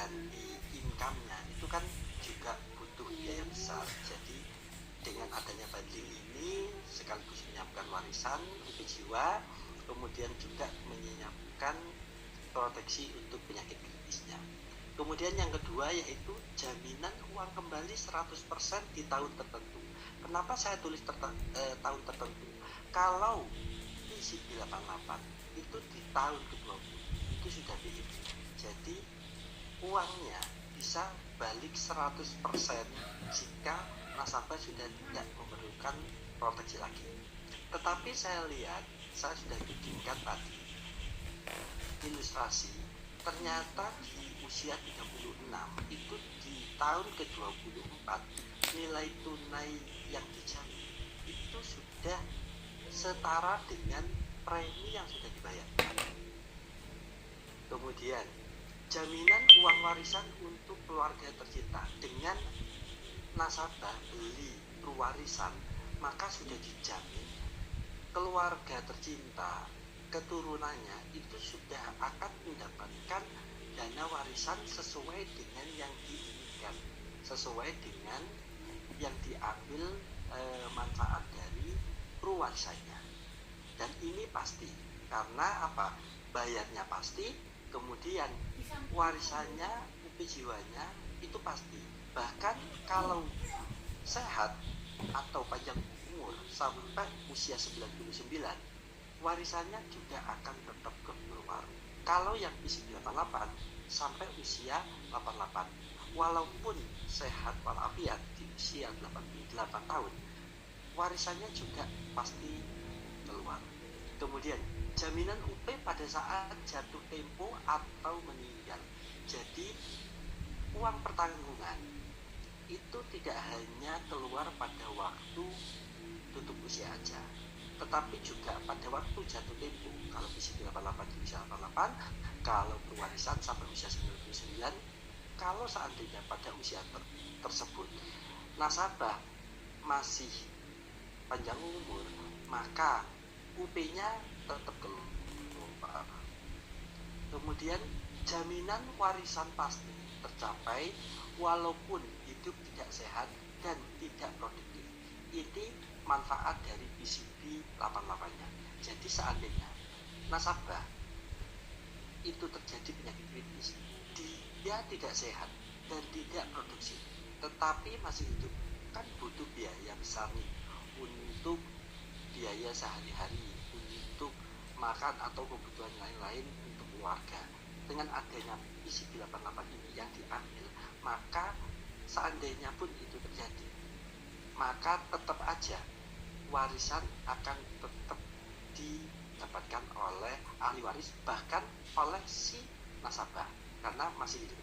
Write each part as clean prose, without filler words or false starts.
mengganti income-nya itu kan juga butuh biaya besar. Jadi dengan adanya bundling ini sekaligus menyiapkan warisan untuk jiwa, kemudian juga menyiapkan proteksi untuk penyakit kritisnya. Kemudian yang kedua yaitu jaminan uang kembali 100% di tahun tertentu. Kenapa saya tulis tahun tertentu? Kalau PCB 88 itu di tahun ke-20 itu sudah BEP. Jadi uangnya bisa balik 100% jika nasabah sudah tidak memerlukan proteksi lagi. Tetapi saya lihat, saya sudah bikinkan tadi ilustrasi, ternyata di usia 36 itu di tahun ke-24 nilai tunai yang dijamin itu sudah setara dengan premi yang sudah dibayarkan. Kemudian jaminan uang warisan untuk keluarga tercinta, dengan nasabah beli warisan maka sudah dijamin keluarga tercinta keturunannya itu sudah akan mendapatkan dana warisan sesuai dengan yang diinginkan, sesuai dengan yang diambil manfaat dari warisannya. Dan ini pasti karena apa? Bayarnya pasti, kemudian warisannya, UP jiwanya itu pasti. Bahkan kalau sehat atau panjang umur sampai usia 99, warisannya juga akan tetap berwaru. Kalau yang PCB 88 sampai usia 88, walaupun sehat walafiat di usia 88 tahun, warisannya juga pasti keluar. Kemudian jaminan UP pada saat jatuh tempo atau meninggal. Jadi uang pertanggungan itu tidak hanya keluar pada waktu tutup usia aja, tetapi juga pada waktu jatuh tempo. Kalau PCB 88 di usia 88, kalau berwarisan sampai usia 99, kalau seandainya pada usia tersebut nasabah masih panjang umur, maka UP-nya tetap keluar. Kemudian jaminan warisan pasti tercapai walaupun hidup tidak sehat dan tidak produktif. Ini manfaat dari PCB 88-nya. Jadi seandainya nasabah itu terjadi penyakit kritis, dia tidak sehat dan tidak produksi, tetapi masih hidup, kan butuh biaya besar nih untuk biaya sehari-hari, untuk makan atau kebutuhan lain-lain untuk keluarga. Dengan adanya PCB 88 ini yang diambil, maka seandainya pun itu terjadi, maka tetap aja warisan akan tetap didapatkan oleh ahli waris, bahkan oleh si nasabah karena masih hidup.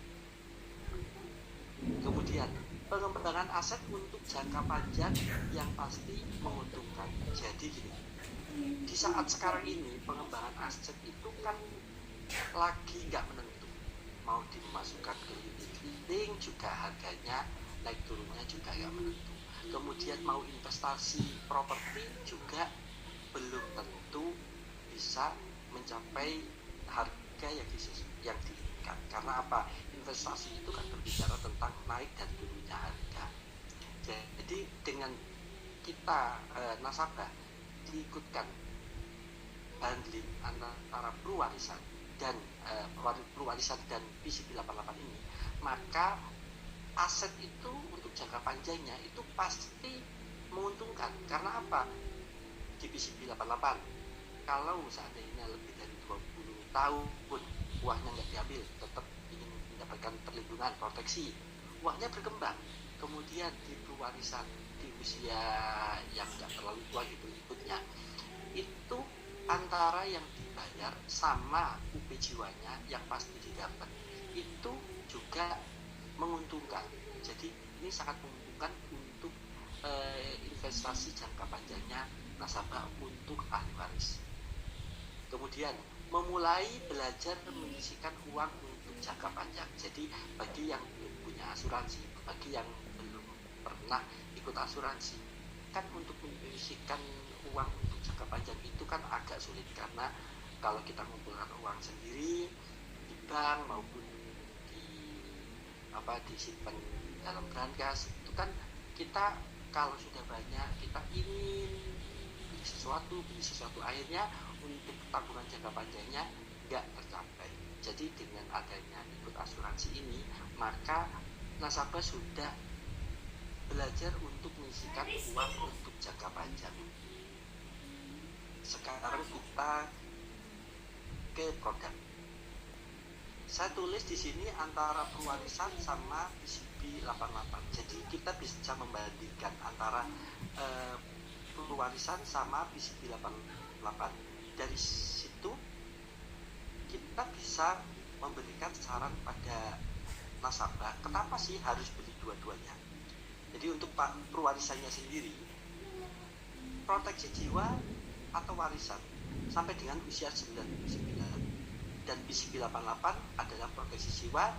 Kemudian pengembangan aset untuk jangka panjang yang pasti menguntungkan. Jadi gini, di saat sekarang ini pengembangan aset itu kan lagi nggak menentu, mau dimasukkan ke unit juga harganya naik turunnya juga nggak menentu. Kemudian mau investasi properti juga belum tentu bisa mencapai harga yang diinginkan. Karena apa? Investasi itu kan berbicara tentang naik dan turunnya harga. Jadi dengan kita nasabah diikutkan bundling antara perwarisan dan perwarisan dan PCB 88 ini, maka aset itu untuk jangka panjangnya itu pasti menguntungkan. Karena apa? Di PCB 88 kalau seandainya lebih dari 20 tahun uangnya nggak diambil, tetap ingin mendapatkan perlindungan, proteksi, uangnya berkembang. Kemudian di perwarisan di usia yang nggak terlalu tua gitu ikutnya, itu antara yang dibayar sama UP jiwanya yang pasti didapat itu juga menguntungkan. Jadi ini sangat menguntungkan untuk investasi jangka panjangnya nasabah untuk ahli waris. Kemudian memulai belajar menyisihkan uang untuk jangka panjang. Jadi bagi yang belum punya asuransi, bagi yang belum pernah ikut asuransi, kan untuk menyisihkan uang untuk jangka panjang itu kan agak sulit, karena kalau kita mengumpulkan uang sendiri di bank maupun di disimpan dalam berangkas itu kan kita kalau sudah banyak kita ingin beli sesuatu akhirnya untuk tabungan jangka panjangnya nggak tercapai. Jadi dengan adanya ikut asuransi ini maka nasabah sudah belajar untuk menyisihkan uang untuk jangka panjang. Sekarang kita ke produk. Saya tulis di sini antara pewarisan sama PCB 88. Jadi kita bisa membandingkan antara pewarisan sama PCB 88. Dari situ kita bisa memberikan saran pada nasabah kenapa sih harus beli dua-duanya. Jadi untuk pewarisannya sendiri, proteksi jiwa atau warisan sampai dengan usia 99, dan PCB 88 adalah proteksi jiwa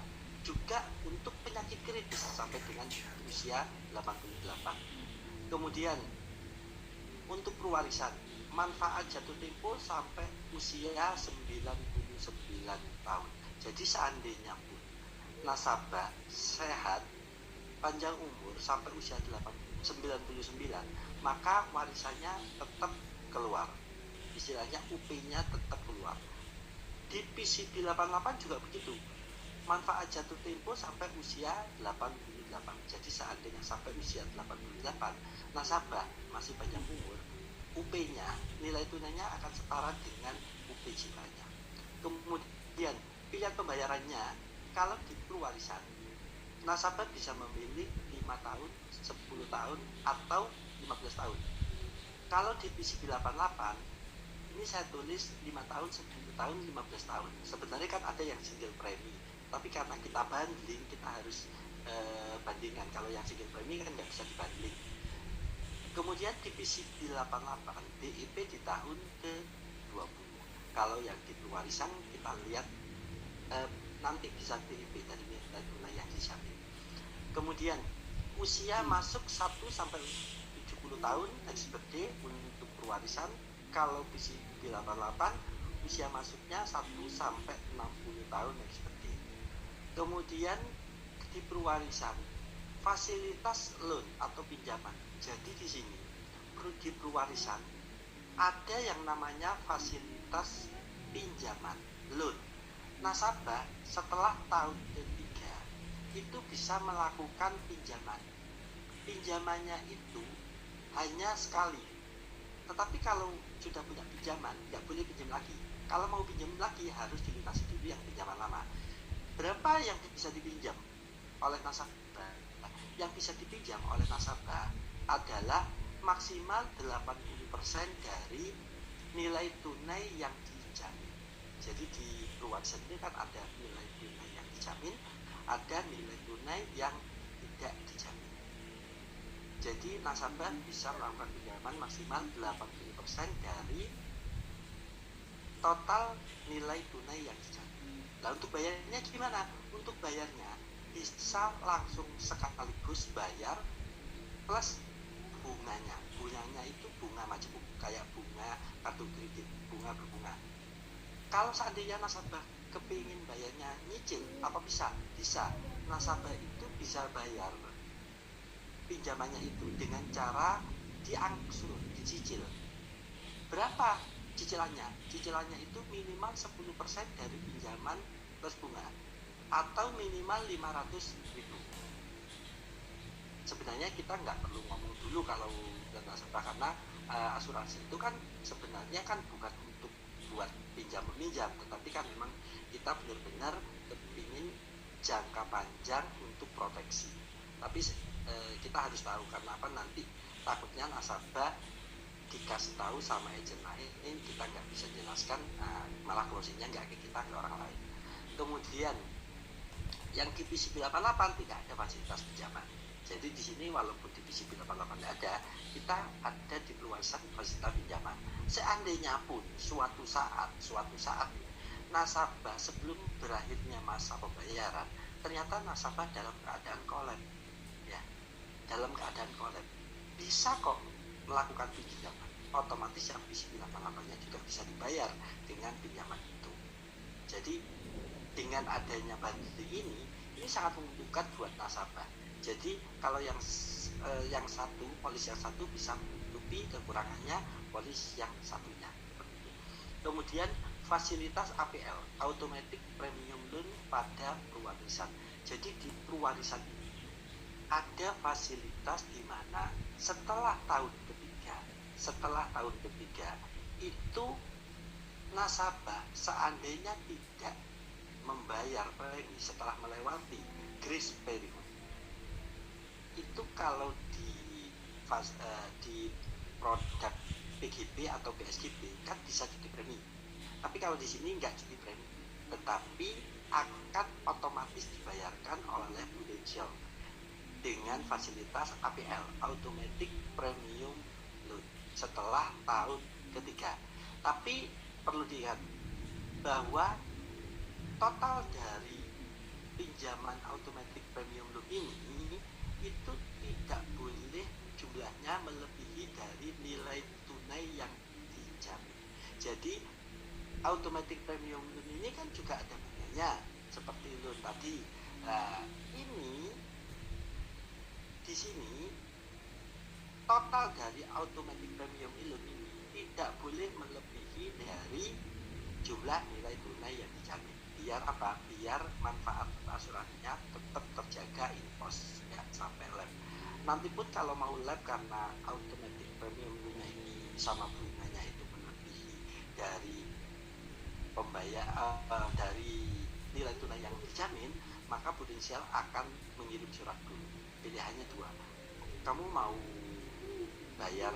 juga untuk penyakit kritis sampai dengan usia 88. Kemudian untuk pewarisan, manfaat jatuh tempo sampai usia 99 tahun. Jadi seandainya pun nasabah sehat panjang umur sampai usia 99, maka warisannya tetap keluar, istilahnya UP-nya tetap keluar. Di PCB 88 juga begitu, manfaat jatuh tempo sampai usia 88. Jadi seandainya sampai usia 88 nasabah masih panjang umur, UP-nya, nilai tunainya akan setara dengan UP jiwanya. Kemudian pilihan pembayarannya, kalau di pewarisan nasabah bisa memilih 5 tahun, 10 tahun, atau 15 tahun. Kalau di PCB 88, ini saya tulis 5 tahun, 10 tahun, 15 tahun. Sebenarnya kan ada yang single premi, tapi karena kita bundling, kita harus bandingkan. Kalau yang single premi kan nggak bisa dibanding. Kemudian di PCB 88, BIP di tahun ke-20. Kalau yang di pewarisan kita lihat nanti bisa BIP dari nilai tunai yang dijamin. Kemudian usia masuk 1 sampai 70 tahun XBD untuk pewarisan. Kalau PCB 88 usia masuknya 1 sampai 60 tahun XBD. Kemudian di pewarisan fasilitas loan atau pinjaman. Jadi di sini di pewarisan ada yang namanya fasilitas pinjaman loan. Nasabah setelah tahun ketiga itu bisa melakukan pinjaman. Pinjamannya itu hanya sekali. Tetapi kalau sudah punya pinjaman, nggak boleh pinjam lagi. Kalau mau pinjam lagi harus dilunasi dulu yang pinjaman lama. Berapa yang bisa dipinjam oleh nasabah? Yang bisa dipinjam oleh nasabah adalah maksimal 80% dari nilai tunai yang dijamin. Jadi di pewarisan ini kan ada nilai tunai yang dijamin, ada nilai tunai yang tidak dijamin. Jadi nasabah bisa melakukan pinjaman maksimal 80% dari total nilai tunai yang dijamin. Nah, untuk bayarnya gimana? Untuk bayarnya bisa langsung sekaligus bayar plus bunganya. Bunganya itu bunga majemuk, kayak bunga kartu kredit, bunga berbunga. Kalau seandainya nasabah kepingin bayarnya nyicil, apa bisa? Bisa. Nasabah itu bisa bayar pinjamannya itu dengan cara diangsur, dicicil. Berapa cicilannya? Cicilannya itu minimal 10% dari pinjaman plus bunga atau minimal 500.000. Sebenarnya kita nggak perlu ngomong dulu kalau nasabah, karena asuransi itu kan sebenarnya kan bukan untuk buat pinjam meminjam, tetapi kan memang kita benar-benar kepingin jangka panjang untuk proteksi. Tapi kita harus tahu, karena apa, nanti takutnya nasabah dikasih tahu sama agent lain, kita nggak bisa jelaskan, malah closingnya nggak ke kita, ke orang lain. Kemudian yang di PCB 88 tidak ada fasilitas pinjaman. Jadi di sini walaupun di PCB 88 tidak ada, kita ada di pewarisan fasilitas pinjaman. Seandainya pun suatu saat nasabah sebelum berakhirnya masa pembayaran, ternyata nasabah dalam keadaan kolab, ya, dalam keadaan kolab, bisa kok melakukan pinjaman. Otomatis yang PCB 88-nya juga bisa dibayar dengan pinjaman itu. Jadi dengan adanya bundling ini, ini sangat menguntungkan buat nasabah. Jadi kalau yang satu, polis yang satu bisa menutupi kekurangannya polis yang satunya. Kemudian fasilitas APL, Automatic Premium Loan pada pewarisan. Jadi di pewarisan ini ada fasilitas di mana setelah tahun ketiga itu nasabah seandainya tidak membayar premi setelah melewati grace period, itu kalau di produk PGB atau PSGB kan bisa cuti premi. Tapi kalau di sini nggak cuti premi, tetapi akan otomatis dibayarkan oleh Prudential dengan fasilitas APL, Automatic Premium Loan, setelah tahun ketiga. Tapi perlu diingat bahwa total dari pinjaman Automatic Premium Loan ini itu tidak boleh jumlahnya melebihi dari nilai tunai yang dijamin. Jadi Automatic Premium Loan ini kan juga ada bunganya seperti loan tadi. Nah, ini di sini total dari Automatic Premium Loan ini tidak boleh melebihi dari jumlah nilai tunai yang dijamin. Biar apa? Biar manfaat asuransinya tetap terjaga impos ya, sampai lab. Nanti pun kalau mau lab karena Automatic Premium Loan ini sama bunganya itu melebihi dari dari nilai tunai yang dijamin, maka Prudential akan mengirim surat dulu. Pilihannya dua, kamu mau bayar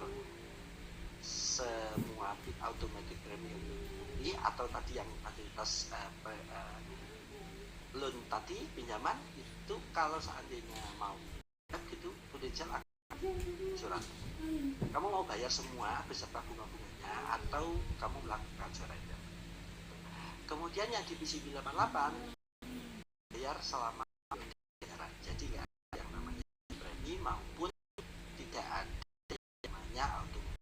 semua Automatic Premium ini atau tadi yang fasilitas loan tadi, pinjaman itu kalau seandainya mau gitu, Prudential akan surat. Kamu mau bayar semua beserta bunga-bunganya atau kamu melakukan surrender. Kemudian yang di PCB 88 bayar selama daerah, jadi nggak ada yang namanya premi maupun tidak ada yang namanya automatic.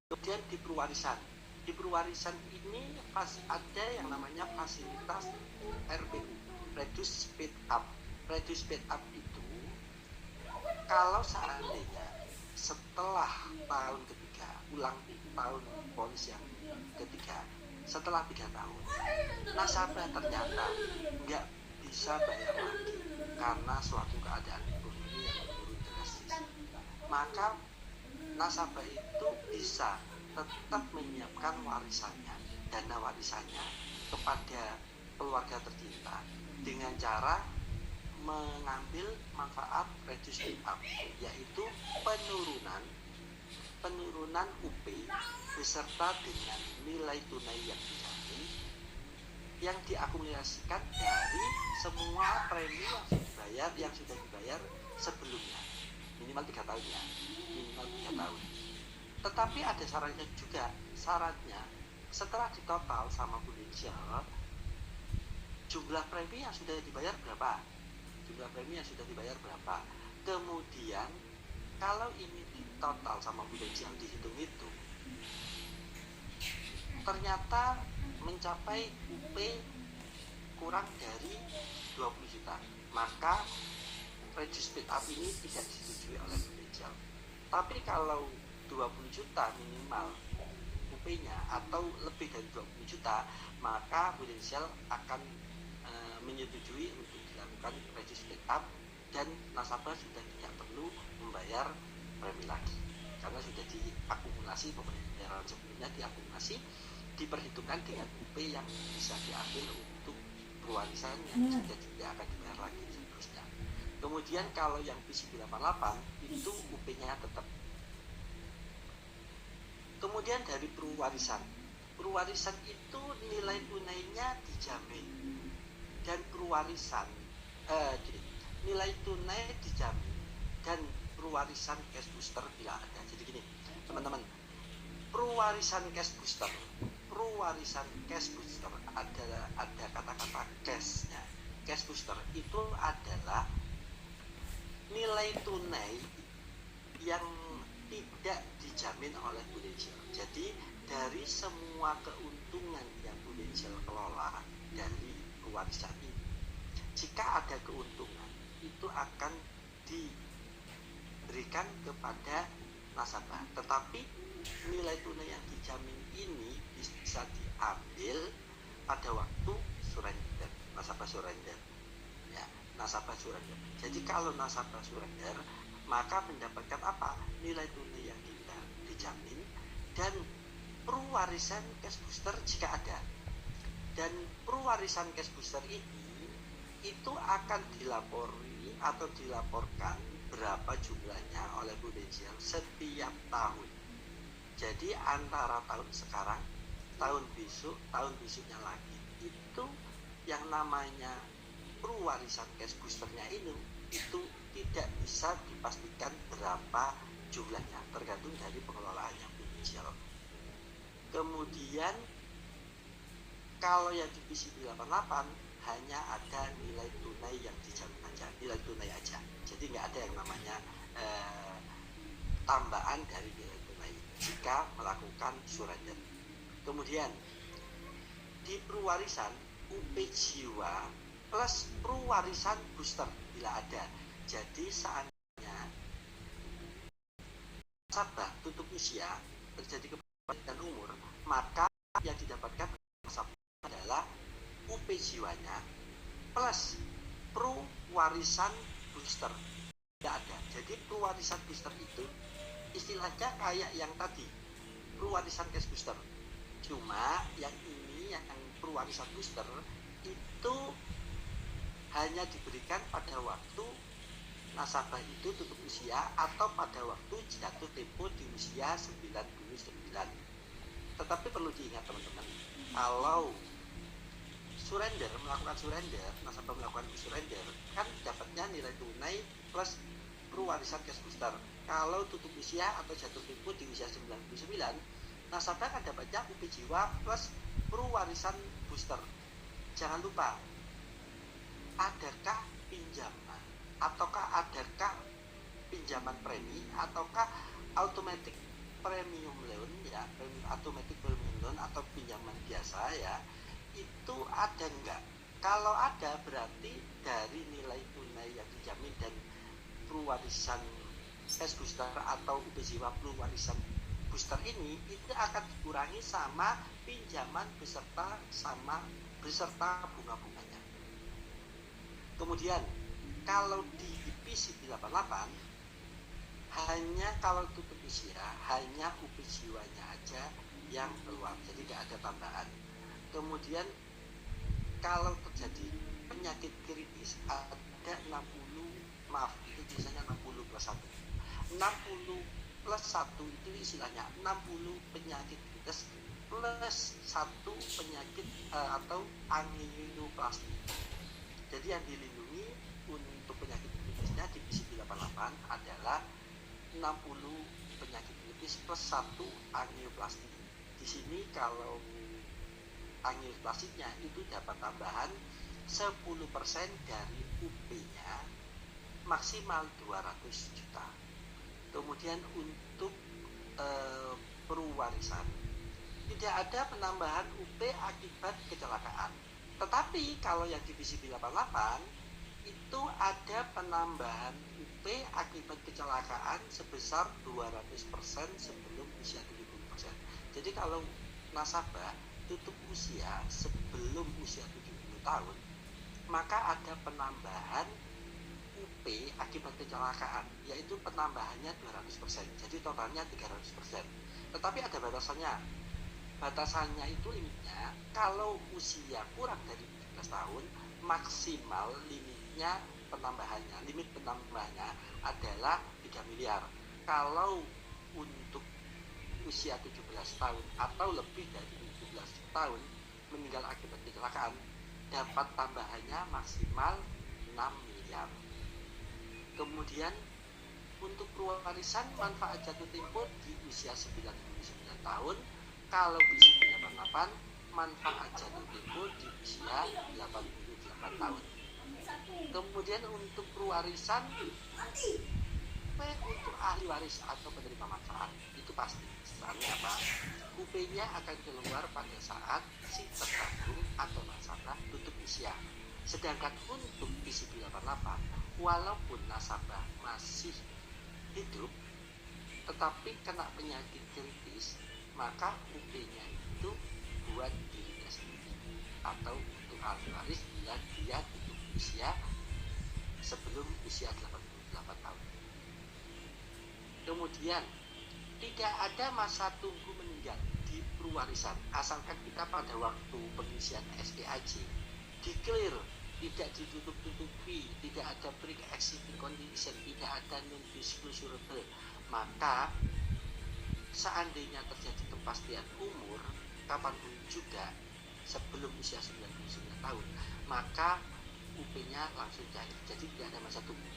Kemudian di perwarisan ini ada yang namanya fasilitas RPU, Reduce Speed Up. Reduce Speed Up itu kalau seandainya setelah tahun ketiga, ulang tahun polis yang ketiga, setelah 3 tahun nasabah ternyata nggak bisa bayar lagi karena suatu keadaan ekonomi yang menurun drastis, maka nasabah itu bisa tetap menyiapkan warisannya, dana warisannya kepada keluarga tercinta dengan cara mengambil manfaat reduce speed up, yaitu penurunan UP beserta dengan nilai tunai yang dijamin yang diakumulasikan dari semua premi yang sudah dibayar sebelumnya, minimal 3 tahun ya, minimal 3 tahun. Tetapi ada syaratnya juga. Syaratnya setelah ditotal sama Prudential, jumlah premi yang sudah dibayar berapa, kemudian kalau ini ditotal sama Prudential, dihitung itu ternyata mencapai UP kurang dari 20 juta, maka reduce speed up ini tidak disetujui oleh Prudential. Tapi kalau 20 juta minimal UP-nya atau lebih dari 20 juta, maka Prudential akan menyetujui untuk dilakukan reduce speed up dan nasabah sudah tidak perlu membayar premi lagi karena sudah diakumulasi, pembayaran sebelumnya diakumulasi, diperhitungkan dengan UP yang bisa diambil untuk pewarisan yang sudah tidak akan dibayar lagi seterusnya. Kemudian kalau yang PCB 88 itu UP-nya tetap. Kemudian dari perwarisan itu nilai tunainya dijamin dan nilai tunai dijamin dan perwarisan cash booster bila ada. Jadi gini teman-teman, perwarisan cash booster ada kata-kata cashnya. Cash booster itu adalah nilai tunai yang tidak dijamin oleh Prudential. Jadi dari semua keuntungan yang Prudential kelola dari pewarisan ini, jika ada keuntungan itu akan diberikan kepada nasabah, tetapi nilai tunai yang dijamin ini bisa diambil pada waktu surrender, nasabah surrender ya, nasabah surrender. Jadi kalau nasabah surrender maka mendapatkan apa? Nilai tunai yang kita dijamin dan perwarisan cash booster jika ada. Dan perwarisan cash booster ini itu akan dilapori atau dilaporkan berapa jumlahnya oleh Prudential setiap tahun. Jadi antara tahun sekarang, tahun besok, tahun besoknya lagi, itu yang namanya perwarisan cash boosternya ini itu tidak bisa dipastikan berapa jumlahnya, tergantung dari pengelolaannya Prudential. Kemudian kalau yang di PCB 88 hanya ada nilai tunai yang dijamin aja, nilai tunai aja. Jadi nggak ada yang namanya tambahan dari nilai tunai jika melakukan surrender. Kemudian di perwarisan UP jiwa plus perwarisan booster bila ada. Jadi seandainya nasabah tutup usia terjadi kebaikan umur, maka yang didapatkan nasabah adalah UP jiwanya plus perwarisan booster. Tidak ada. Jadi perwarisan booster itu istilahnya kayak yang tadi, perwarisan cash booster. Cuma yang ini, yang perwarisan booster itu hanya diberikan pada waktu nasabah itu tutup usia atau pada waktu jatuh tempo di usia 99. Tetapi perlu diingat teman-teman, kalau surrender, melakukan surrender, nasabah melakukan surrender, kan dapatnya nilai tunai plus perwarisan cash booster. Kalau tutup usia atau jatuh tempo di usia 99, nasabah akan dapatnya UP jiwa plus perwarisan booster. Jangan lupa, adakah pinjaman ataukah adakah pinjaman premi ataukah automatic premium loan ya, automatic premium loan atau pinjaman biasa ya, itu ada enggak? Kalau ada berarti dari nilai tunai yang dijamin dan perwarisan cash booster atau UP jiwa perwarisan booster ini itu akan dikurangi sama pinjaman beserta bunga-bunganya. Kemudian kalau di PCB 88 hanya kalau tutup usia hanya UP jiwanya aja yang keluar, jadi tidak ada tambahan. Kemudian kalau terjadi penyakit kritis ada 60, maaf itu biasanya 60 plus 1. 60 plus 1 itu istilahnya 60 penyakit kritis plus 1 penyakit atau angioplasti. Jadi yang dilindungi untuk penyakit kritisnya di PCB 88 adalah 60 penyakit kritis plus 1 angioplasti. Di sini kalau angioplastinya itu dapat tambahan 10% dari UP-nya maksimal 200 juta. Kemudian untuk perwarisan tidak ada penambahan UP akibat kecelakaan. Tetapi kalau yang di PCB 88 itu ada penambahan UP akibat kecelakaan sebesar 200% sebelum usia 70%. Jadi kalau nasabah tutup usia sebelum usia 70 tahun, maka ada penambahan UP akibat kecelakaan, yaitu penambahannya 200%. Jadi totalnya 300%. Tetapi ada batasannya. Batasannya itu limitnya, kalau usia kurang dari 17 tahun, maksimal limitnya penambahannya. Limit penambahannya adalah 3 miliar. Kalau untuk usia 17 tahun atau lebih dari 17 tahun meninggal akibat kecelakaan, dapat tambahannya maksimal 6 miliar. Kemudian untuk perwarisan manfaat jatuh tempo di usia 99 tahun, kalau PCB 88 manfaat jatuh tempo di usia 88 tahun. Kemudian untuk perwarisan untuk ahli waris atau penerima manfaat itu pasti. Misalnya apa? UP-nya akan keluar pada saat si terkandung atau nasabah tutup usia. Sedangkan untuk PCB 88, walaupun nasabah masih hidup tetapi kena penyakit kritis, maka UP-nya itu buat dirinya sendiri atau untuk ahli waris bila dia tutup usia sebelum usia 88 tahun. Kemudian tidak ada masa tunggu meninggal di perwarisan, asalkan kita pada waktu pengisian SPAJ declare, tidak ditutup-tutupi, tidak ada pre-existing condition, tidak ada non-disclosure, maka seandainya terjadi kepastian umur kapanpun juga sebelum usia 99 tahun, maka UP-nya langsung cair, jadi tidak ada masa tunggu.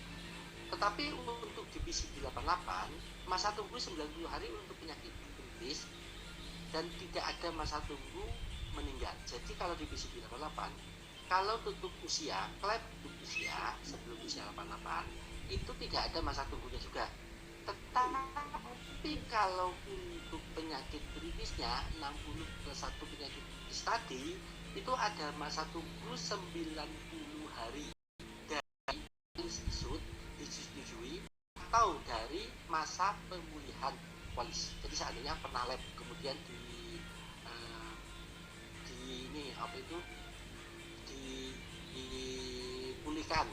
Tetapi untuk di PCB 88, masa tunggu 90 hari untuk penyakit kritis dan tidak ada masa tunggu meninggal. Jadi kalau di PCB 88, kalau tutup usia, klaim tutup usia sebelum usia 88, itu tidak ada masa tunggunya juga. Tetapi kalau untuk penyakit kritisnya 60 plus 1 penyakit kritis tadi, itu ada masa tunggu 90 hari dari institut disetujui atau dari masa pemulihan polis. Jadi seandainya pernah lab kemudian dipulihkan,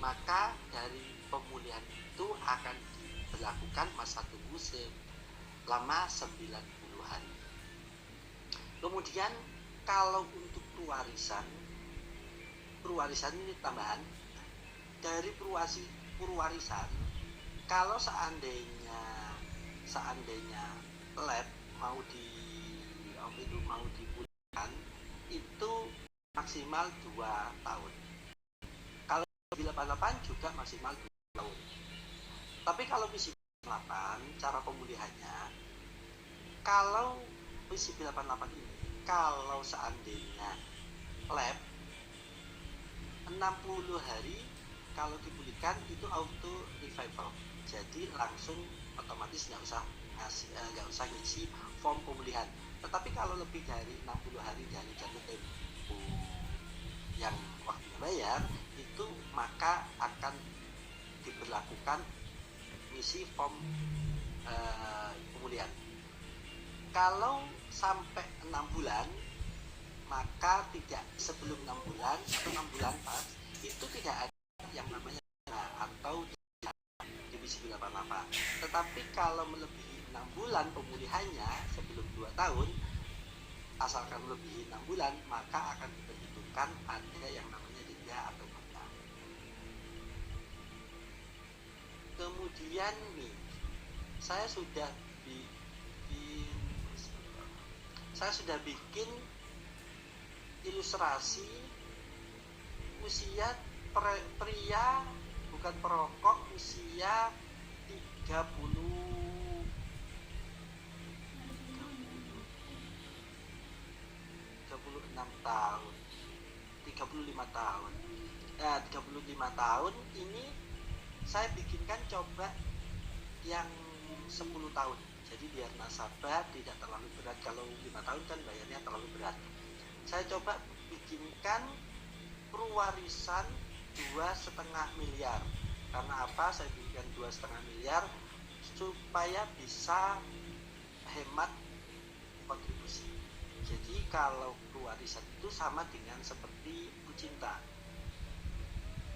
maka dari pemulihan itu akan diberlakukan masa tunggu selama 90 hari. Kemudian kalau untuk perwarisan ini tambahan dari perwarisan, kalau seandainya lab mau dipulihkan itu maksimal 2 tahun. Kalau 88 juga maksimal 2 tahun. Tapi kalau PCB 88 cara pemulihannya, kalau PCB 88 ini kalau seandainya lab 60 hari kalau dipulihkan itu auto revival, jadi langsung otomatis nggak usah ngisi form pemulihan. Tetapi kalau lebih dari 60 hari dari jatuh tempo yang waktunya bayar, itu maka akan diberlakukan ngisi form pemulihan. Kalau sampai 6 bulan, maka tidak sebelum 6 bulan atau 6 bulan pas, itu tidak ada yang namanya atau di PCB 88. Tetapi kalau melebihi 6 bulan pemulihannya sebelum 2 tahun, asalkan melebihi 6 bulan, maka akan diperhitungkan ada yang namanya denda atau bunga. Kemudian nih, saya sudah bikin ilustrasi usia pria bukan perokok usia 36 tahun 35 tahun 35 tahun ini saya bikinkan coba yang 10 tahun, jadi biar nasabah tidak terlalu berat. Kalau 5 tahun kan bayarnya terlalu berat. Saya coba bikinkan perwarisan 2,5 miliar. Karena apa saya bikinkan 2,5 miliar? Supaya bisa hemat kontribusi. Jadi kalau perwarisan itu sama dengan seperti Bucinta.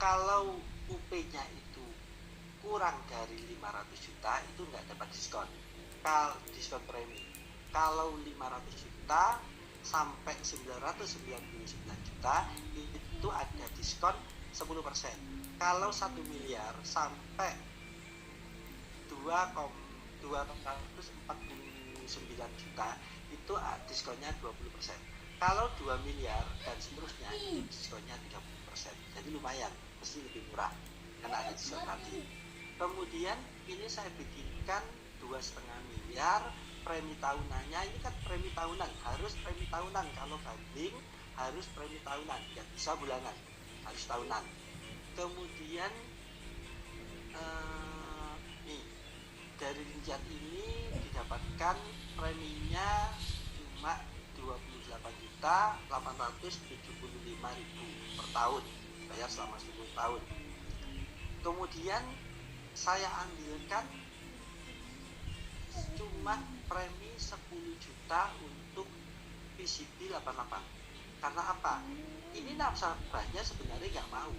Kalau UP-nya itu kurang dari 500 juta itu nggak dapat diskon. Diskon premi. Kalau 500 juta sampai 999 juta itu ada diskon 10%. Kalau 1 miliar sampai 249 juta itu diskonnya 20%. Kalau 2 miliar dan seterusnya itu diskonnya 30%. Jadi lumayan, mesti lebih murah karena ada diskon tadi. Kemudian ini saya bikinkan 2,5 miliar premi tahunannya. Ini kan premi tahunan, harus premi tahunan. Kalau banding harus premi tahunan, tidak bisa bulanan, harus tahunan. Kemudian nih dari rincian ini didapatkan preminya cuma 21 28.875.000 per tahun, bayar selama 10 tahun. Kemudian saya ambilkan cuma premi 10 juta untuk PCB 88. Karena apa? Ini nasabahnya sebenarnya nggak mau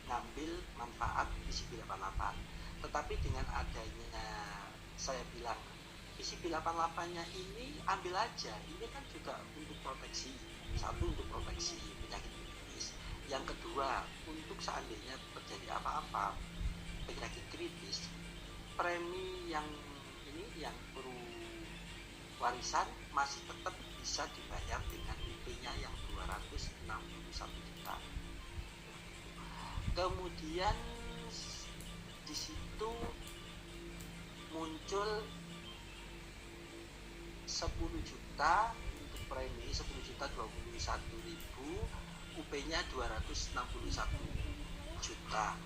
ngambil manfaat PCB 88, tetapi dengan adanya saya bilang PCB 88-nya ini ambil aja, ini kan juga untuk proteksi, satu untuk proteksi penyakit kritis, yang kedua untuk seandainya terjadi apa-apa penyakit kritis, premi yang ini yang perlu warisan masih tetap bisa dibayar dengan IP-nya yang 261 juta. Kemudian di situ muncul 10 juta untuk premi, 10 juta 21.000, UP-nya 261 juta.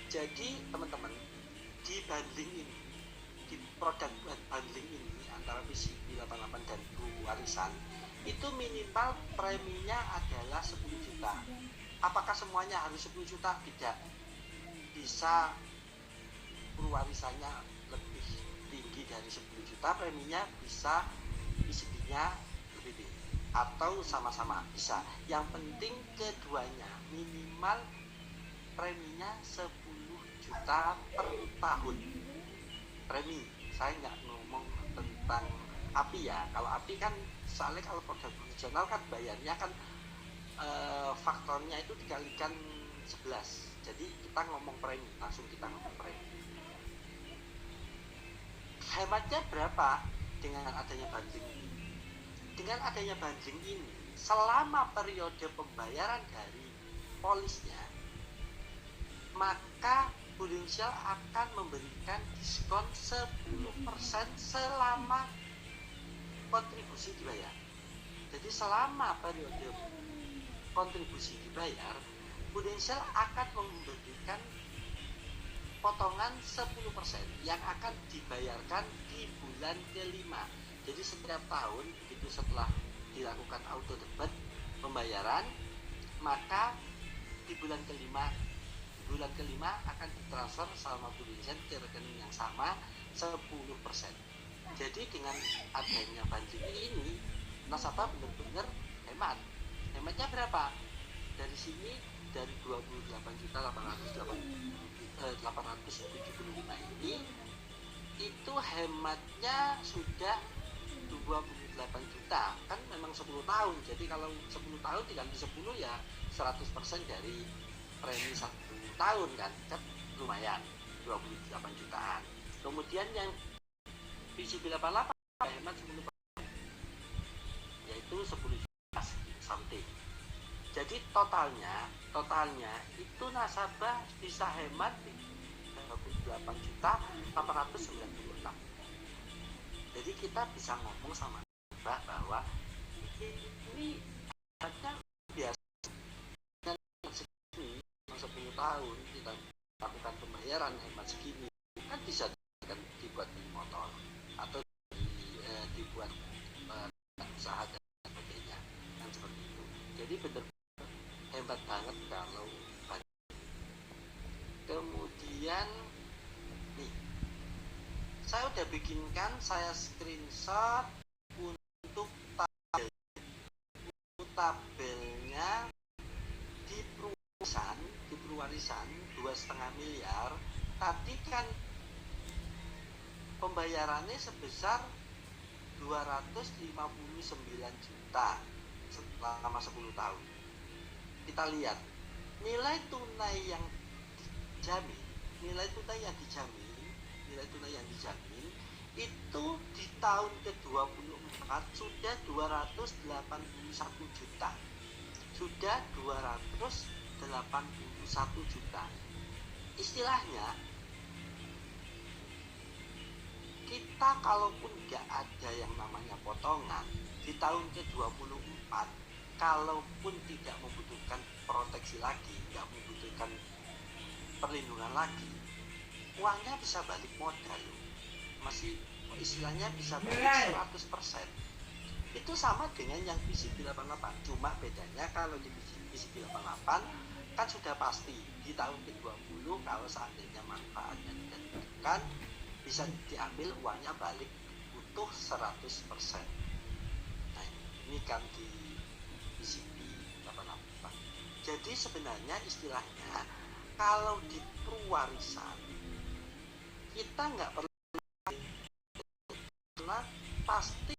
Jadi teman-teman, dibanding ini, di produk bundling ini antara PCB 88 dan warisan, itu minimal preminya adalah 10 juta. Apakah semuanya harus 10 juta? Tidak. Bisa warisannya lebih tinggi dari 10 juta, preminya bisa PCB-nya lebih tinggi, atau sama-sama bisa. Yang penting keduanya minimal preminya 10 juta per tahun. Premi, saya nggak ngomong tentang API ya. Kalau API kan soalnya kalau produk profesional kan bayarnya kan faktornya itu dikalikan 11. Jadi kita ngomong premi, langsung kita ngomong premi. Hematnya berapa dengan adanya bundling ini? Dengan adanya bundling ini, selama periode pembayaran dari polisnya, maka Prudential akan memberikan diskon 10% selama kontribusi dibayar. Jadi selama periode kontribusi dibayar, Prudential akan memberikan potongan 10% yang akan dibayarkan di bulan ke-5. Jadi setiap tahun begitu setelah dilakukan auto debit pembayaran, maka di bulan ke-5 akan ditransfer sama Prudential ke rekening yang sama 10%. Jadi dengan adanya bundling ini, nasabah benar-benar hemat. Hematnya berapa? Dari sini dari 28.875 ini, itu hematnya sudah 28 juta. Kan memang 10 tahun. Jadi kalau 10 tahun diganti 10 ya 100% dari premi 1 tahun kan lumayan 28 jutaan. Kemudian yang PCB 88 hemat 10%, yaitu 10 juta something. Jadi totalnya itu nasabah bisa hemat 28 juta 896. Jadi kita bisa ngomong sama nasabah bahwa ini hematnya biasa 10 tahun kita lakukan pembayaran hemat segini, kan bisa kan dibuat di motor atau dibuat usaha dan sebagainya kan seperti itu. Jadi benar-benar hebat banget kalau kemudian nih saya udah bikinkan, saya screenshot untuk tabelnya di warisan 2,5 miliar. Tadi kan pembayarannya sebesar 259 juta selama 10 tahun. Kita lihat nilai tunai yang dijamin itu di tahun ke-24 sudah 281 juta. Istilahnya kita kalaupun nggak ada yang namanya potongan di tahun ke-24, kalaupun tidak membutuhkan proteksi lagi, nggak membutuhkan perlindungan lagi, uangnya bisa balik modal, masih istilahnya bisa balik 100%. Itu sama dengan yang PCB 88, cuma bedanya kalau di PCB 88 kan sudah pasti di tahun ke-20 kalau seandainya manfaatnya tidak ditentukan bisa diambil uangnya balik utuh 100%. Nah, ini kan di PCB 88. Jadi sebenarnya istilahnya kalau di pewarisan kita nggak perlu karena pasti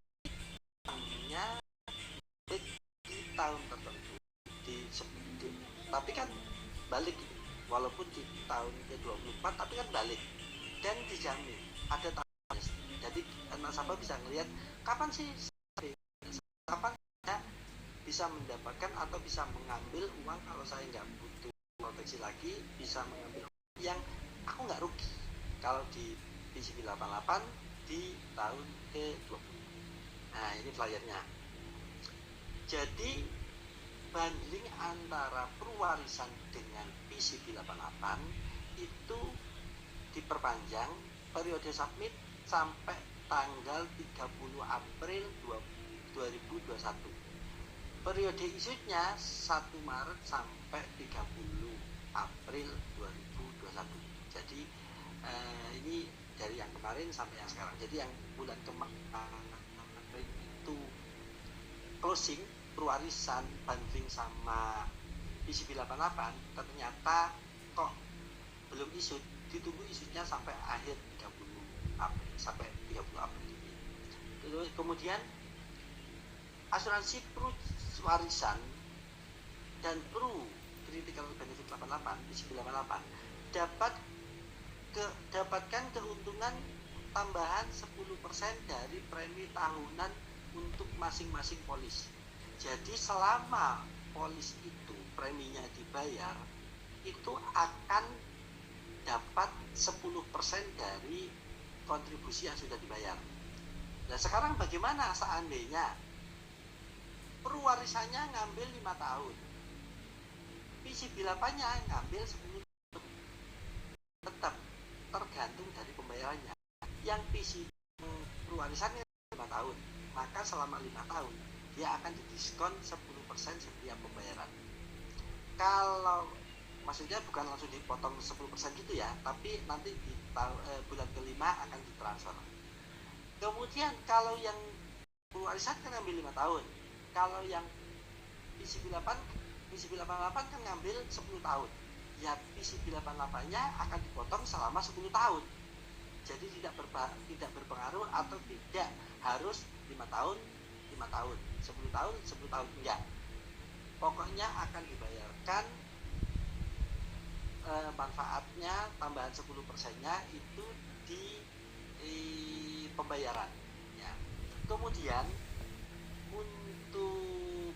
uangnya di tahun tertentu tapi kan balik walaupun di tahun ke-24 tapi kan balik dan dijamin ada tanggal. Jadi nasabah bisa melihat kapan sih kapan saya bisa mendapatkan atau bisa mengambil uang kalau saya nggak butuh proteksi lagi, bisa mengambil yang aku nggak rugi kalau di PCB 88 di tahun ke-20. Nah, ini flyernya. Jadi banding antara pewarisan dengan PCB 88 itu diperpanjang periode submit sampai tanggal 30 April 2021. Periode isunya 1 Maret sampai 30 April 2021. Jadi ini dari yang kemarin sampai yang sekarang. Jadi yang bulan kemarin itu closing pewarisan banding sama PCB 88 ternyata kok belum isut, ditunggu isutnya sampai akhir 30 April sampai 30 April ini. Terus kemudian asuransi pewarisan dan critical benefit 88 PCB 88 dapatkan keuntungan tambahan 10% dari premi tahunan untuk masing-masing polis. Jadi selama polis itu preminya dibayar itu akan dapat 10% dari kontribusi yang sudah dibayar. Nah, sekarang bagaimana seandainya pewarisannya ngambil 5 tahun, PCB 8-nya ngambil 10 tahun, tetap tergantung dari pembayarannya. Yang PCB pewarisannya 5 tahun, maka selama 5 tahun dia akan didiskon 10% setiap pembayaran. Kalau maksudnya bukan langsung dipotong 10% gitu ya, tapi nanti di bulan kelima akan ditransfer. Kemudian kalau yang pewarisan kan ngambil 5 tahun, kalau yang PCB 88 kan ngambil 10 tahun, ya PCB 88-nya akan dipotong selama 10 tahun. Jadi tidak berpengaruh atau tidak harus 5 tahun 5 tahun, 10 tahun 10 tahun, enggak. Pokoknya akan dibayarkan manfaatnya tambahan 10%-nya itu di pembayaran ya. Kemudian untuk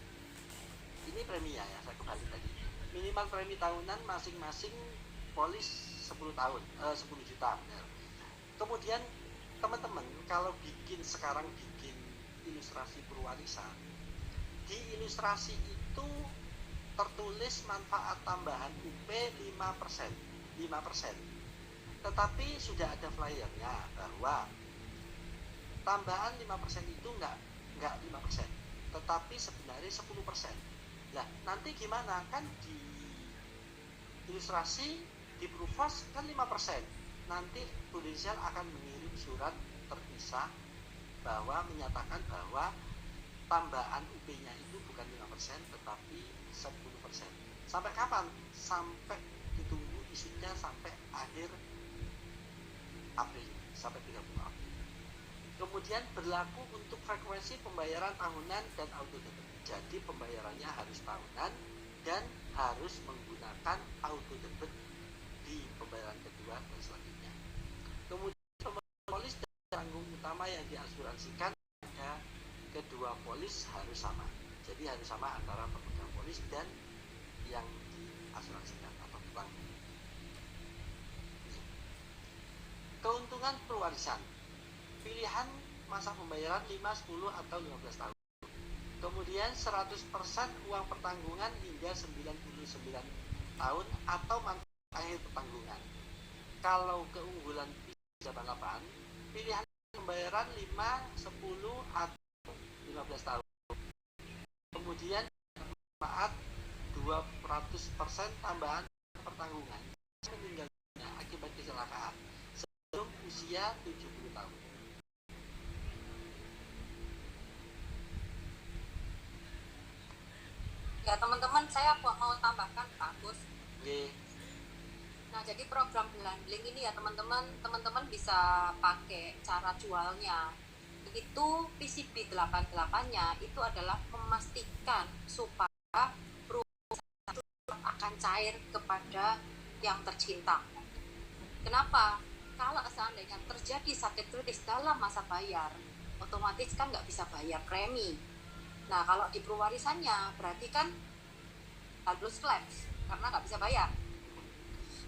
ini premi ya, saya kembali tadi. Minimal premi tahunan masing-masing polis 10 tahun, 10 juta. Benar. Kemudian teman-teman kalau sekarang bikin ilustrasi pewarisan, di ilustrasi itu tertulis manfaat tambahan UP 5%. Tetapi sudah ada flyernya bahwa tambahan 5% itu enggak 5%, tetapi sebenarnya 10%. Nah, nanti gimana? Kan di ilustrasi di Prufos kan 5%. Nanti Prudential akan mengirim surat terpisah bahwa menyatakan bahwa tambahan UP-nya itu bukan 5% tetapi 10%. Sampai kapan? Sampai ditunggu isunya sampai akhir April, sampai 30 April. Kemudian berlaku untuk frekuensi pembayaran tahunan dan auto debit. Jadi pembayarannya harus tahunan dan harus menggunakan auto debit di pembayaran kedua dan selanjutnya. Kemudian polis dan tanggung utama yang diasuransikan pada kedua polis harus sama. Jadi harus sama antara pemegang polis dan yang diasuransikan atau bank. Keuntungan pewarisan. Pilihan masa pembayaran 5, 10 atau 15 tahun. Kemudian 100% uang pertanggungan hingga 99 tahun atau manfaat akhir pertanggungan. Kalau keunggulan PCB 88, pilihan pembayaran 5, 10 atau 15 tahun. Kemudian manfaat 200% tambahan pertanggungan meninggal dunia akibat kecelakaan sebelum usia 70 tahun. Ya teman-teman, saya mau tambahkan Pak Agus. Oke. Nah, jadi program bundling ini ya teman-teman bisa pakai cara jualnya. Itu PCB 88-nya itu adalah memastikan supaya perusahaan akan cair kepada yang tercinta. Kenapa? Kalau seandainya terjadi sakit kritis dalam masa bayar, otomatis kan nggak bisa bayar premi. Nah, kalau di perwarisannya berarti kan harus lapse karena nggak bisa bayar.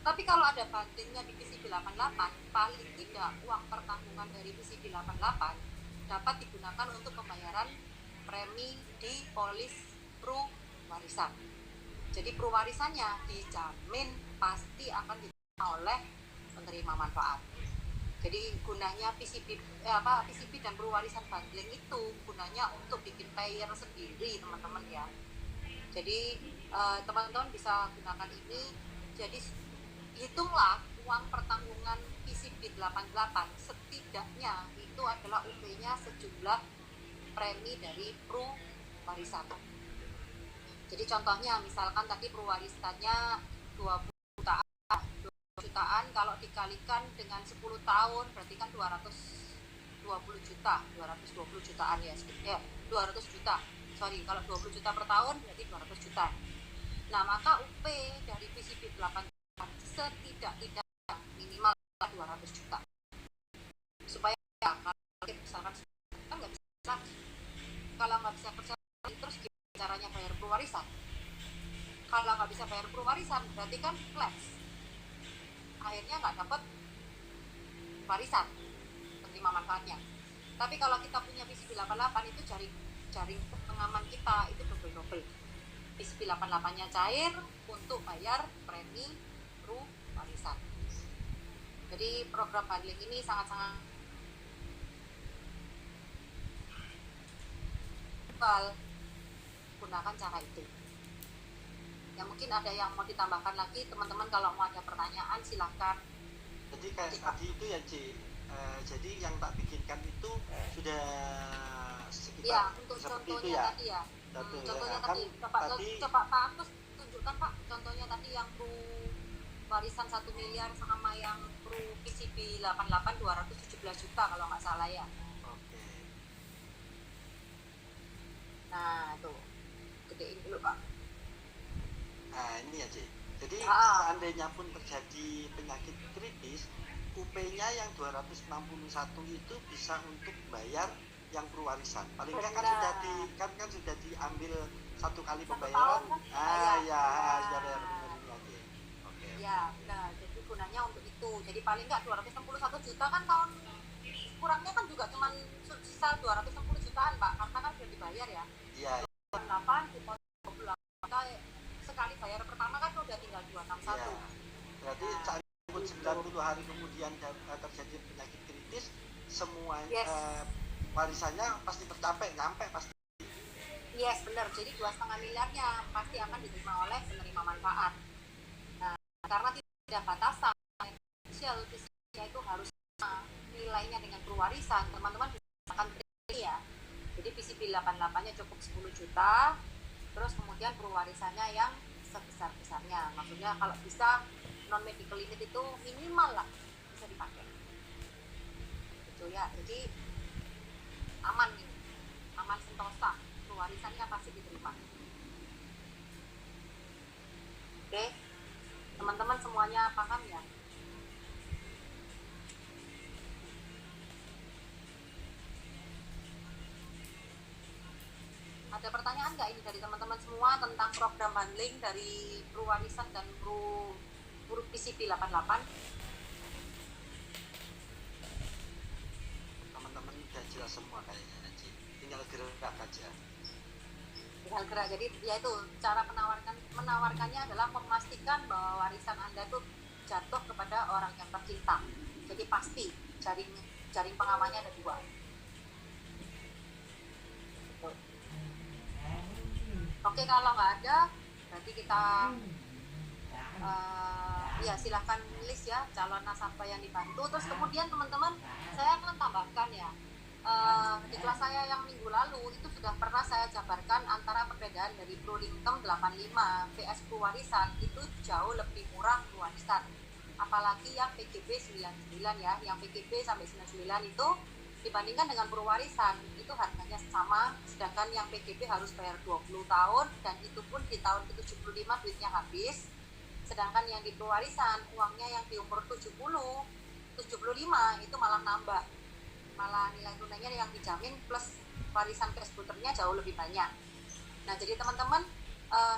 Tapi kalau ada bandingnya di PCB 88, paling tidak uang pertanggungan dari PCB 88 dapat digunakan untuk pembayaran premi di polis warisan. Jadi warisannya dijamin pasti akan diterima oleh penerima manfaat. Jadi gunanya PCB dan warisan bundling itu gunanya untuk bikin payer sendiri teman-teman ya. Jadi teman-teman bisa gunakan ini. Jadi hitunglah uang pertanggungan PCB 88 setidaknya itu adalah UP-nya sejumlah premi dari warisan. Jadi contohnya misalkan tadi warisannya 20 jutaan, kalau dikalikan dengan 10 tahun berarti kan 220 jutaan ya, 200 juta. Sorry, kalau 20 juta per tahun berarti 200 juta. Nah, maka UP dari PCB 88 setidak-tidaknya minimal 200 juta supaya kalau misalkan kan nggak bisa, kalau nggak bisa kerja terus gimana caranya bayar warisan? Kalau nggak bisa bayar warisan berarti kan lapse, akhirnya nggak dapat warisan penerima manfaatnya. Tapi kalau kita punya PCB 88 itu jaring pengaman kita itu double. PCB 88-nya cair untuk bayar premi warisan. Jadi program bundling ini sangat-sangat gunakan cara itu. Ya mungkin ada yang mau ditambahkan lagi teman-teman, kalau mau ada pertanyaan silahkan. Jadi kayak tadi itu ya jadi yang tak bikinkan itu sudah sekitar ya, untuk contohnya ya? Tadi ya. Contohnya kan tadi coba Pak Agus tunjukkan Pak contohnya tadi yang warisan 1 miliar sama yang PCB 88 217 juta kalau nggak salah ya. Oke. Nah tuh gedein dulu Pak. Nah ini ya Cik. Jadi seandainya pun terjadi penyakit kritis, UP-nya yang 261 itu bisa untuk bayar yang warisan. Paling nggak kan sudah diambil satu kali pembayaran. Sudah bayar benar lagi. Oke. Ya, nah jadi gunanya untuk itu. Jadi paling nggak 261 juta kan tahun kurangnya kan juga cuma sisa 260 jutaan Pak, karena kan sudah dibayar ya. Iya. 8 sekali bayar pertama kan udah tinggal 261. Ya. Berarti saat 90 hari kemudian terjadi penyakit kritis, semua warisannya pasti nyampe pasti. Yes, benar. Jadi 2,5 miliarnya pasti akan diterima oleh penerima manfaat. Nah, karena tidak ada batasan finansial, itu harus nilainya dengan warisan. Teman-teman bisa akan pilih ya. Jadi PCB 88-nya cukup 10 juta, terus kemudian warisannya yang sebesar-besarnya. Maksudnya kalau bisa non-medical limit itu minimal lah bisa dipakai. Gitu ya. Jadi aman nih, aman sentosa, warisannya pasti diterima. Oke, teman-teman semuanya paham ya? Ada pertanyaan nggak ini dari teman-teman semua tentang program bundling dari warisan dan PCB 88? Teman-teman udah jelas semua kayaknya, tinggal gerak aja. Tinggal gerak. Jadi ya itu cara menawarkannya adalah memastikan bahwa warisan Anda tuh jatuh kepada orang yang tercinta. Jadi pasti jaring pengamannya ada 2. Oke, kalau nggak ada berarti kita ya silahkan list ya calon nasabah yang dibantu. Terus kemudian teman-teman, saya akan tambahkan ya, di kelas saya yang minggu lalu itu sudah pernah saya jabarkan antara perbedaan dari Pro-Income 85 vs Pro-Warisan itu jauh lebih murah Pro-Warisan, apalagi yang PGB 99 ya, yang PGB sampai 99 itu dibandingkan dengan Pro-Warisan itu harganya sama, sedangkan yang PGB harus bayar 20 tahun dan itu pun di tahun ke-75 duitnya habis, sedangkan yang di Pro-Warisan uangnya yang di umur 70, 75 itu malah nambah, malah nilai tunainya yang dijamin plus warisan cash boosternya jauh lebih banyak. Nah, jadi teman-teman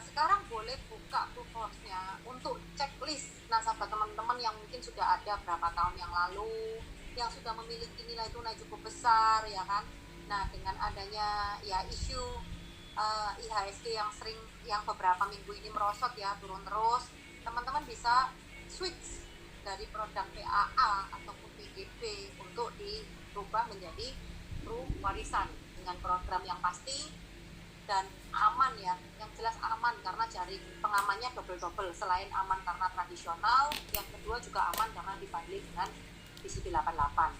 sekarang boleh buka Proofforce-nya untuk checklist nasabah teman-teman yang mungkin sudah ada berapa tahun yang lalu, yang sudah memiliki nilai tunai cukup besar ya kan. Nah, dengan adanya ya isu IHSG yang sering, yang beberapa minggu ini merosot ya, turun terus, teman-teman bisa switch dari produk PAA ataupun PGB untuk dirubah menjadi Pro-Warisan dengan program yang pasti dan aman ya, yang jelas aman karena jaring pengamannya double-double, selain aman karena tradisional, yang kedua juga aman karena dibanding dengan PCB 88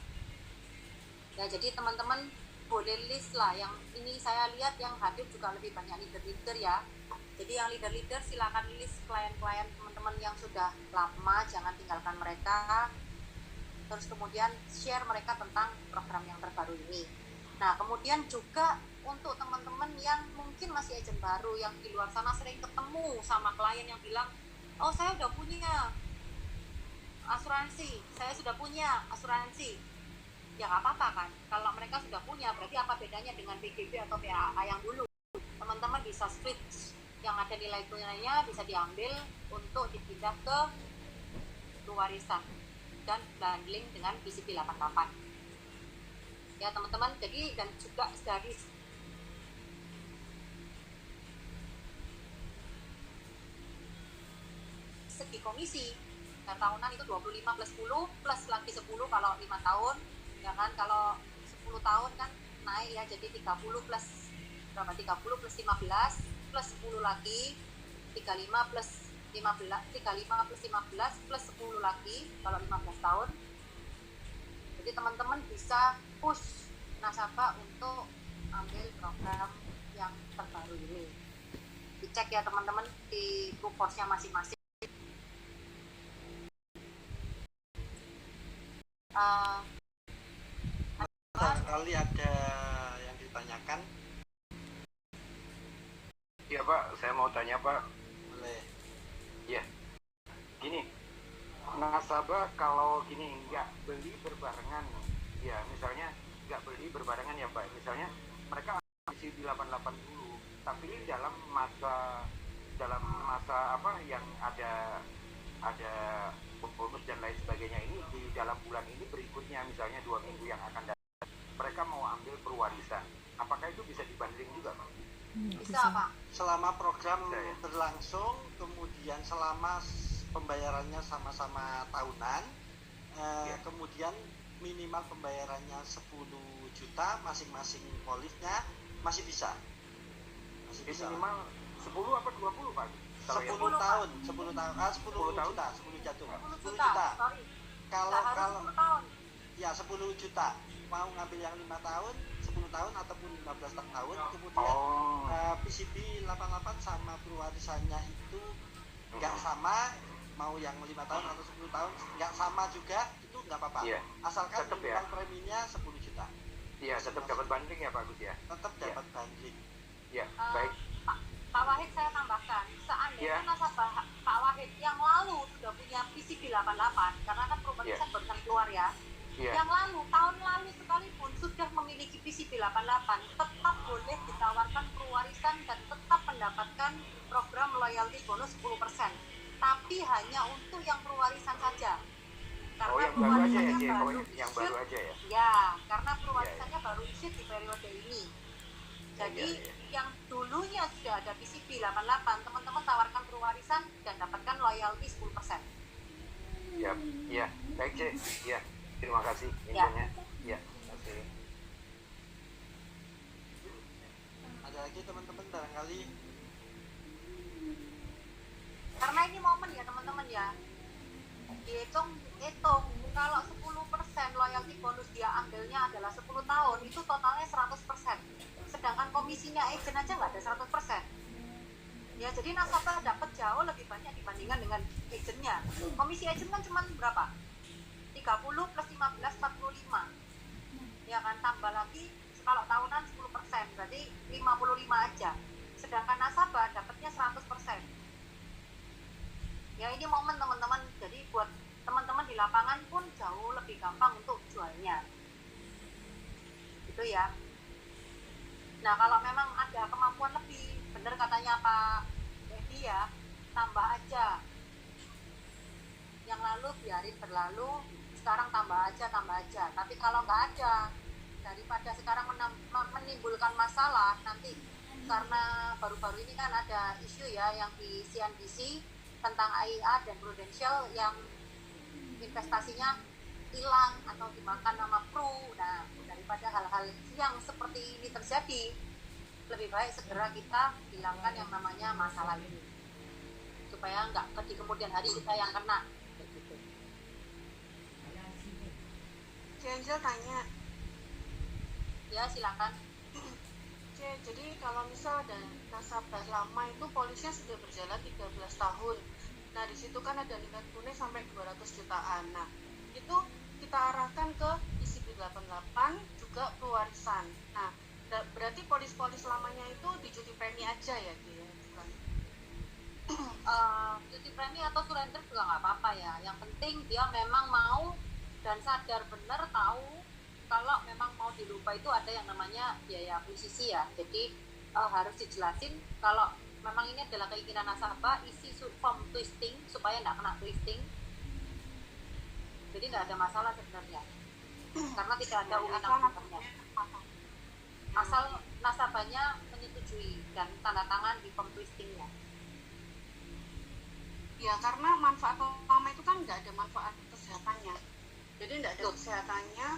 ya. Jadi teman-teman boleh list lah, yang ini saya lihat yang hadir juga lebih banyak leader-leader ya, jadi yang leader-leader silakan list klien-klien teman-teman yang sudah lama, jangan tinggalkan mereka, terus kemudian share mereka tentang program yang terbaru ini. Nah, kemudian juga untuk teman-teman yang mungkin masih agent baru, yang di luar sana sering ketemu sama klien yang bilang, oh saya udah punya asuransi, saya sudah punya asuransi. Ya nggak apa-apa kan, kalau mereka sudah punya, berarti apa bedanya dengan PGB atau PAA yang dulu? Teman-teman bisa switch, yang ada nilai tunainya bisa diambil untuk dipindah ke Pro-Warisan dan bundling dengan PCB 88 ya teman-teman. Jadi dan juga dari segi komisi dan tahunan itu 25 plus 10 plus lagi 10 kalau 5 tahun ya kan. Kalau 10 tahun kan naik ya, jadi 30 plus berapa, 30 plus 15 plus 10 lagi 35 plus 15, 35 plus 15 plus 10 lagi kalau 15 tahun. Jadi teman-teman bisa push nasabah untuk ambil program yang terbaru ini. Dicek ya teman-teman di Proofforce-nya masing-masing. Barangkali ada yang ditanyakan. Iya Pak, saya mau tanya Pak. Boleh. Ya, gini, nasabah kalau gini nggak beli berbarengan, ya misalnya nggak beli berbarengan ya Pak, misalnya mereka isi di 88 dulu, tapi ini dalam masa apa yang ada bonus dan lain sebagainya, ini di dalam bulan ini berikutnya, misalnya 2 minggu yang akan datang, mereka mau ambil perwarisan, apakah itu bisa dibanding juga Pak? Bisa Pak. Selama program berlangsung, kemudian selama pembayarannya sama-sama tahunan, kemudian minimal pembayarannya 10 juta masing-masing polisnya masih bisa. Minimal 10 apa 20 Pak? 10 tahun, 10 tahun, 10 juta, 10 jatuh. 10 juta. Sorry. Kalau 10 tahun. Ya 10 juta. Mau ngambil yang 5 tahun, 10 tahun ataupun 15 tahun, kemudian PCB 88 sama perwarisannya itu nggak sama, mau yang 5 tahun atau 10 tahun nggak sama juga, itu nggak apa-apa. Iya. Asalkan tetap minimal ya. preminya 10 juta. Iya, tetap dapat banding ya Pak Gus ya. Tetap dapat banding. Ya, baik. Pak Wahid saya tambahkan, seandainya nasabah Pak Wahid yang lalu sudah punya PCB 88, karena kan Pro-Warisan barusan keluar ya. Yang lalu, tahun lalu sekalipun sudah memiliki PCB 88, tetap boleh ditawarkan Pro-Warisan dan tetap mendapatkan program loyalty bonus 10%, tapi hanya untuk yang Pro-Warisan saja. Karena yang baru aja ya, yang baru aja ya. Ya, karena Pro-Warisannya baru issue di periode ini. Jadi yang dulunya sudah ada PCB 88, teman-teman tawarkan Pro-Warisan dan dapatkan loyalty 10%. Ya, baik C. Ya, terima kasih infonya. Ya, terima kasih. Ada lagi teman-teman barangkali karena ini momen ya teman-teman ya, hitung kalau 10% loyalty bonus dia ambilnya adalah 10 tahun, itu totalnya 100%, sedangkan komisinya agent aja nggak ada 100%. Ya, jadi nasabah dapat jauh lebih banyak dibandingkan dengan agentnya. Komisi agent kan cuma berapa? 30 plus 15, 45. Ya kan, tambah lagi kalau tahunan 10%, berarti 55 aja. Sedangkan nasabah dapatnya 100%. Ya, ini momen teman-teman. Jadi buat teman-teman di lapangan pun jauh lebih gampang untuk jualnya. Itu ya. Nah, kalau memang ada kemampuan lebih, bener katanya Pak Dedi ya, tambah aja. Yang lalu biarin berlalu, sekarang tambah aja. Tapi kalau nggak ada, daripada sekarang menimbulkan masalah nanti, karena baru-baru ini kan ada isu ya yang di CNBC tentang AIA dan Prudential yang investasinya hilang atau dimakan nama Pru. Nah, daripada hal-hal yang seperti ini terjadi, lebih baik segera kita hilangkan yang namanya masalah ini, supaya nggak di kemudian hari kita yang kena. Begitu. Angel tanya. Ya, silakan. Jadi kalau misal ada nasabah lama itu polisnya sudah berjalan 13 tahun. Nah, di situ kan ada nilai tunai sampai 200 jutaan. Nah, itu kita arahkan ke ICP 88 juga pewarisan. Nah, berarti polis-polis lamanya itu di cuti premi aja ya dia, bukan? Cuti premi atau surrender juga nggak apa-apa ya. Yang penting dia memang mau dan sadar benar tahu kalau memang mau dirubah itu ada yang namanya biaya akuisisi ya. Jadi harus dijelasin kalau memang ini adalah keinginan nasabah, isi form twisting supaya nggak kena twisting. Jadi nggak ada masalah sebenarnya, karena tidak ada undang-undangnya. Asal nasabahnya menyetujui dan tanda tangan di form twistingnya. Ya, karena manfaat lama itu kan nggak ada manfaat kesehatannya. Jadi nggak ada kesehatannya.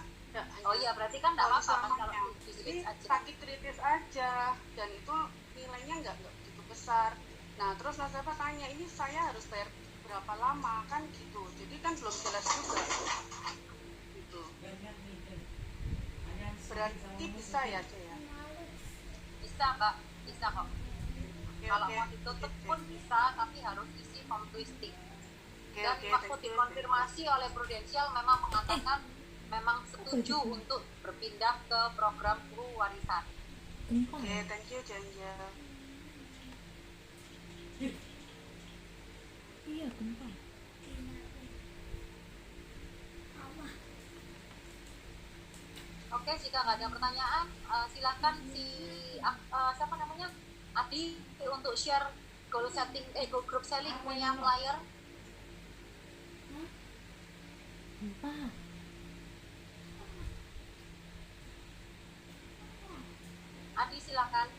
Oh iya, berarti kan nggak apa-apa kalau jadi sakit kritis aja, dan itu nilainya nggak begitu besar. Nah, terus nasabah tanya, ini saya harus bayar berapa lama kan gitu, jadi kan belum jelas juga gitu. Berarti bisa ya Caya? Bisa Mbak, bisa kok. Kalau mau ditutup pun bisa, tapi harus isi form twisting. Dan waktu dikonfirmasi oleh Prudential memang mengatakan memang setuju untuk berpindah ke program Pru Warisan. Oke, thank you Janja. Iya, gempa. Oke, jika nggak ada pertanyaan, silakan siapa namanya, Adi untuk share goal setting, group selling punya flyer. Gempa. Adi silakan.